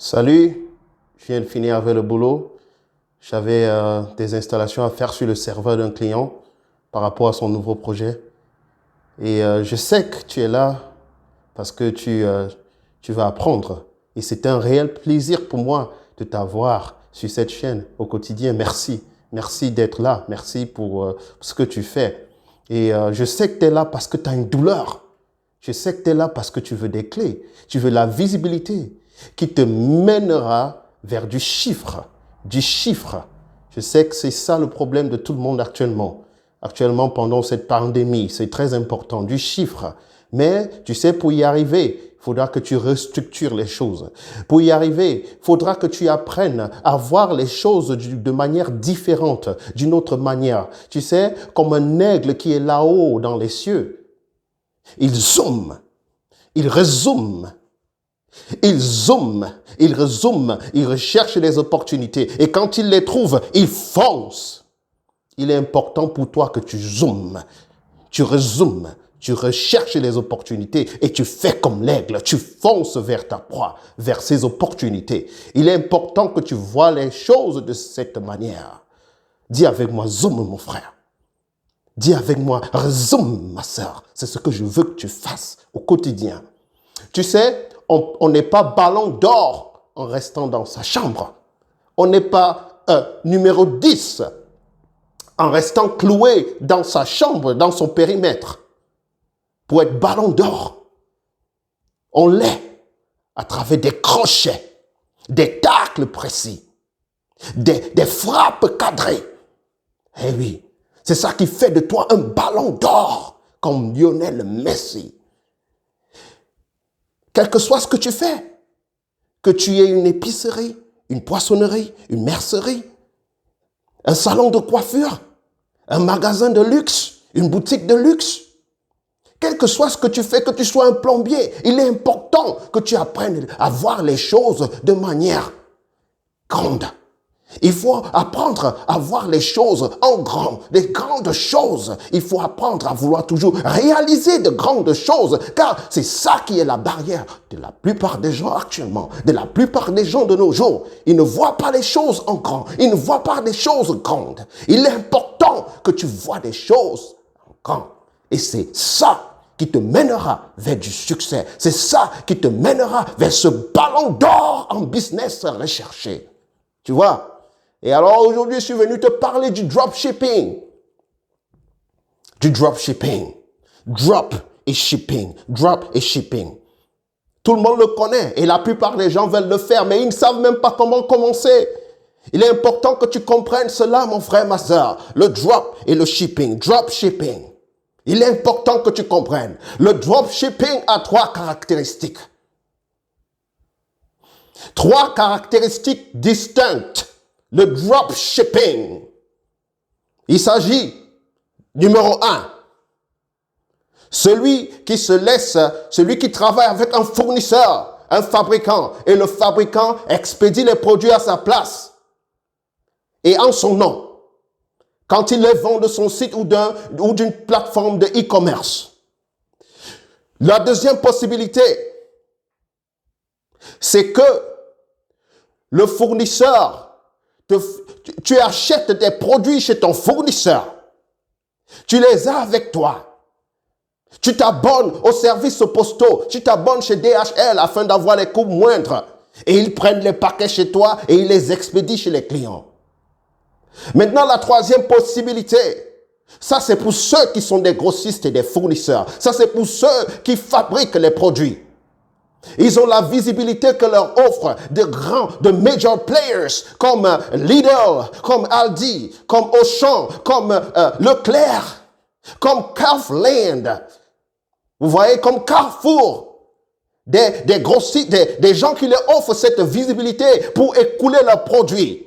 Salut, je viens de finir avec le boulot. J'avais des installations à faire sur le serveur d'un client par rapport à son nouveau projet. Et je sais que tu es là parce que tu vas apprendre. Et c'est un réel plaisir pour moi de t'avoir sur cette chaîne au quotidien. Merci. Merci d'être là. Merci pour ce que tu fais. Et je sais que tu es là parce que tu as une douleur. Je sais que tu es là parce que tu veux des clés. Tu veux la visibilité qui te mènera vers du chiffre. Du chiffre. Je sais que c'est ça le problème de tout le monde actuellement. Actuellement, pendant cette pandémie, c'est très important, du chiffre. Mais, tu sais, pour y arriver, il faudra que tu restructures les choses. Pour y arriver, il faudra que tu apprennes à voir les choses de manière différente, d'une autre manière. Tu sais, comme un aigle qui est là-haut dans les cieux. Il zoome, il rezoome. Il zoome, il rezoome, il recherche les opportunités. Et quand il les trouve, il fonce. Il est important pour toi que tu zoomes, tu rezoomes, tu recherches les opportunités et tu fais comme l'aigle. Tu fonces vers ta proie, vers ces opportunités. Il est important que tu vois les choses de cette manière. Dis avec moi, zoom mon frère. Dis avec moi, rezoome ma sœur. C'est ce que je veux que tu fasses au quotidien. Tu sais, on n'est pas ballon d'or en restant dans sa chambre. On n'est pas numéro 10 en restant cloué dans sa chambre, dans son périmètre. Pour être ballon d'or, on l'est à travers des crochets, des tacles précis, des frappes cadrées. Eh oui, c'est ça qui fait de toi un ballon d'or comme Lionel Messi. Quel que soit ce que tu fais, que tu aies une épicerie, une poissonnerie, une mercerie, un salon de coiffure, un magasin de luxe, une boutique de luxe, quel que soit ce que tu fais, que tu sois un plombier, il est important que tu apprennes à voir les choses de manière grande. Il faut apprendre à voir les choses en grand, des grandes choses. Il faut apprendre à vouloir toujours réaliser de grandes choses, car c'est ça qui est la barrière de la plupart des gens actuellement, de la plupart des gens de nos jours. Ils ne voient pas les choses en grand, ils ne voient pas des choses grandes. Il est important que tu vois des choses en grand. Et c'est ça qui te mènera vers du succès. C'est ça qui te mènera vers ce ballon d'or en business recherché. Tu vois? Et alors aujourd'hui, je suis venu te parler du dropshipping. Du dropshipping. Drop et shipping. Drop et shipping. Tout le monde le connaît et la plupart des gens veulent le faire, mais ils ne savent même pas comment commencer. Il est important que tu comprennes cela, mon frère, ma soeur. Le drop et le shipping. Dropshipping. Il est important que tu comprennes. Le dropshipping a 3 caractéristiques. 3 caractéristiques distinctes. Le dropshipping. Il s'agit, numéro 1, celui qui travaille avec un fournisseur, un fabricant, et le fabricant expédie les produits à sa place et en son nom, quand il les vend de son site ou d'une plateforme de e-commerce. La deuxième possibilité, c'est que le fournisseur, tu achètes des produits chez ton fournisseur. Tu les as avec toi. Tu t'abonnes aux services postaux. Tu t'abonnes chez DHL afin d'avoir les coûts moindres. Et ils prennent les paquets chez toi et ils les expédient chez les clients. Maintenant, la troisième possibilité, ça c'est pour ceux qui sont des grossistes et des fournisseurs. Ça c'est pour ceux qui fabriquent les produits. Ils ont la visibilité que leur offre de major players comme Lidl, comme Aldi, comme Auchan, comme Leclerc, comme Kaufland. Vous voyez, comme Carrefour. Des grossistes, des gens qui leur offrent cette visibilité pour écouler leurs produits.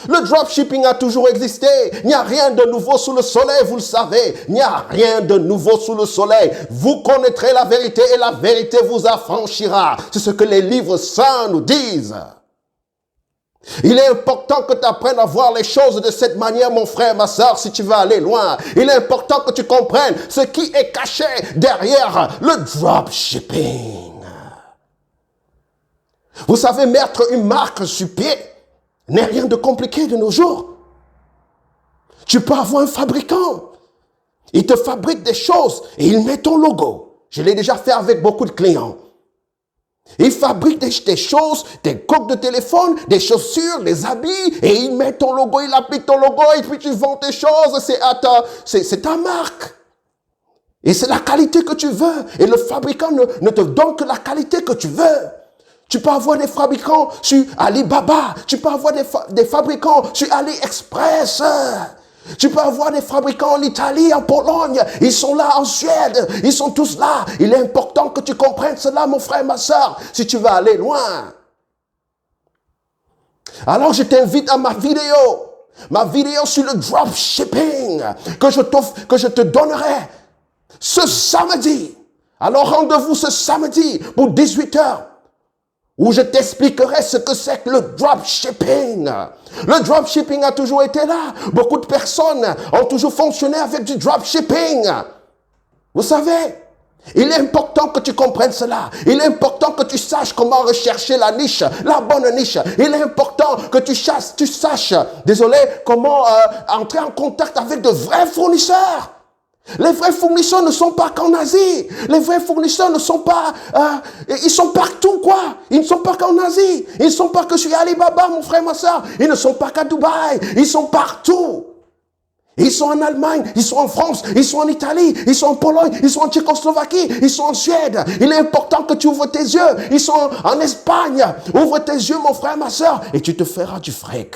Le dropshipping a toujours existé. Il n'y a rien de nouveau sous le soleil, vous le savez. Il n'y a rien de nouveau sous le soleil. Vous connaîtrez la vérité et la vérité vous affranchira. C'est ce que les livres saints nous disent. Il est important que tu apprennes à voir les choses de cette manière, mon frère, ma soeur, si tu veux aller loin. Il est important que tu comprennes ce qui est caché derrière le dropshipping. Vous savez, mettre une marque sur pied n'est rien de compliqué de nos jours. Tu peux avoir un fabricant. Il te fabrique des choses et il met ton logo. Je l'ai déjà fait avec beaucoup de clients. Il fabrique des choses, des coques de téléphone, des chaussures, des habits, et il met ton logo, il applique ton logo, et puis tu vends tes choses, c'est ta marque. Et c'est la qualité que tu veux. Et le fabricant ne te donne que la qualité que tu veux. Tu peux avoir des fabricants sur Alibaba, tu peux avoir des fabricants sur AliExpress. Tu peux avoir des fabricants en Italie, en Pologne, ils sont là en Suède, ils sont tous là. Il est important que tu comprennes cela, mon frère, ma soeur, si tu veux aller loin. Alors je t'invite à ma vidéo sur le dropshipping que je te donnerai ce samedi. Alors rendez-vous ce samedi pour 18 h. Où je t'expliquerai ce que c'est que le dropshipping. Le dropshipping a toujours été là. Beaucoup de personnes ont toujours fonctionné avec du dropshipping. Vous savez, il est important que tu comprennes cela. Il est important que tu saches comment rechercher la niche, la bonne niche. Il est important que tu saches, comment entrer en contact avec de vrais fournisseurs. Les vrais fournisseurs ne sont pas qu'en Asie. Les vrais fournisseurs ne sont pas... ils sont partout, quoi. Ils ne sont pas qu'en Asie. Ils ne sont pas que sur Alibaba, mon frère, ma soeur. Ils ne sont pas qu'à Dubaï. Ils sont partout. Ils sont en Allemagne, ils sont en France, ils sont en Italie, ils sont en Pologne, ils sont en Tchécoslovaquie, ils sont en Suède. Il est important que tu ouvres tes yeux. Ils sont en Espagne. Ouvre tes yeux, mon frère, ma soeur, et tu te feras du fric.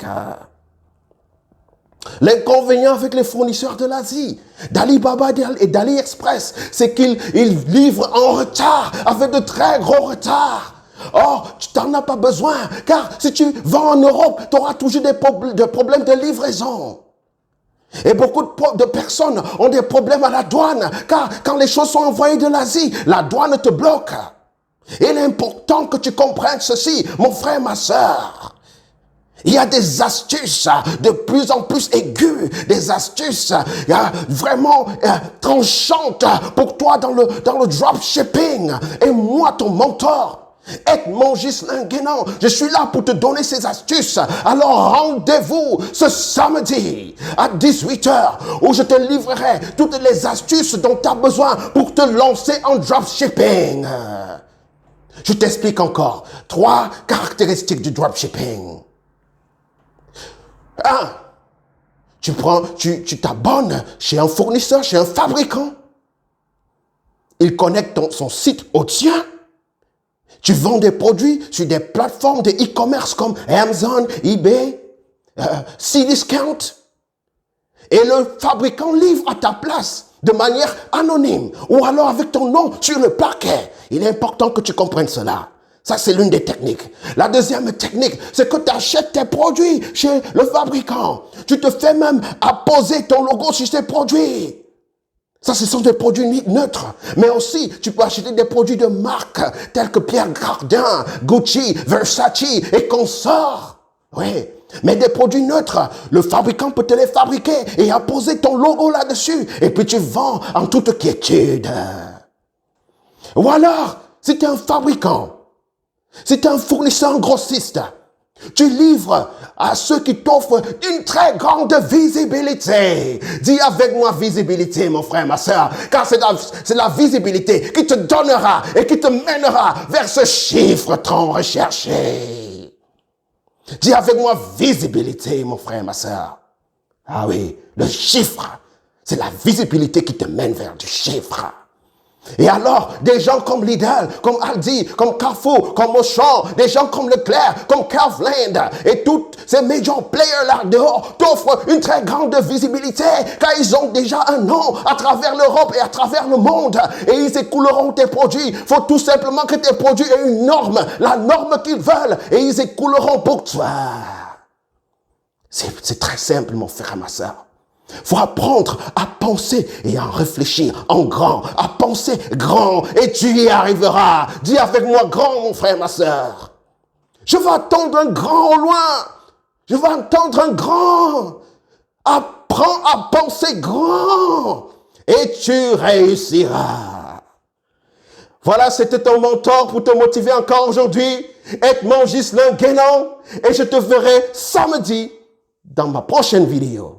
L'inconvénient avec les fournisseurs de l'Asie, d'Alibaba et d'AliExpress, c'est qu'ils livrent en retard, avec de très gros retards. Or, tu n'en as pas besoin, car si tu vends en Europe, tu auras toujours des problèmes de livraison. Et beaucoup de personnes ont des problèmes à la douane, car quand les choses sont envoyées de l'Asie, la douane te bloque. Il est important que tu comprennes ceci, mon frère, ma soeur. Il y a des astuces de plus en plus aiguës, des astuces vraiment tranchantes pour toi dans le dropshipping. Et moi, ton mentor, Edmond Ghislain Guénan, je suis là pour te donner ces astuces. Alors rendez-vous ce samedi à 18 h où je te livrerai toutes les astuces dont tu as besoin pour te lancer en dropshipping. Je t'explique encore 3 caractéristiques du dropshipping. 1. Tu t'abonnes chez un fournisseur, chez un fabricant. Il connecte son site au tien. Tu vends des produits sur des plateformes de e-commerce comme Amazon, eBay, Cdiscount. Et le fabricant livre à ta place de manière anonyme ou alors avec ton nom sur le paquet. Il est important que tu comprennes cela. Ça, c'est l'une des techniques. La deuxième technique, c'est que tu achètes tes produits chez le fabricant. Tu te fais même apposer ton logo sur ces produits. Ça, ce sont des produits neutres. Mais aussi, tu peux acheter des produits de marque tels que Pierre Cardin, Gucci, Versace et consorts. Oui, mais des produits neutres. Le fabricant peut te les fabriquer et apposer ton logo là-dessus. Et puis tu vends en toute quiétude. Ou alors, si tu es un fabricant, si tu es un fournisseur grossiste, tu livres à ceux qui t'offrent une très grande visibilité. Dis avec moi visibilité, mon frère, ma soeur, car c'est la visibilité qui te donnera et qui te mènera vers ce chiffre tant recherché. Dis avec moi visibilité, mon frère, ma soeur. Ah oui, le chiffre, c'est la visibilité qui te mène vers du chiffre. Et alors, des gens comme Lidl, comme Aldi, comme Carrefour, comme Auchan, des gens comme Leclerc, comme Kaufland et tous ces major players là dehors t'offrent une très grande visibilité car ils ont déjà un nom à travers l'Europe et à travers le monde et ils écouleront tes produits. Il faut tout simplement que tes produits aient une norme, la norme qu'ils veulent et ils écouleront pour toi. C'est très simple, mon frère et ma soeur. Faut apprendre à penser et à réfléchir en grand, à penser grand et tu y arriveras. Dis avec moi grand, mon frère, ma soeur. Je vais attendre un grand au loin. Je vais entendre un grand. Apprends à penser grand et tu réussiras. Voilà, c'était ton mentor pour te motiver encore aujourd'hui. Edmond Ghislain Guénon et je te verrai samedi dans ma prochaine vidéo.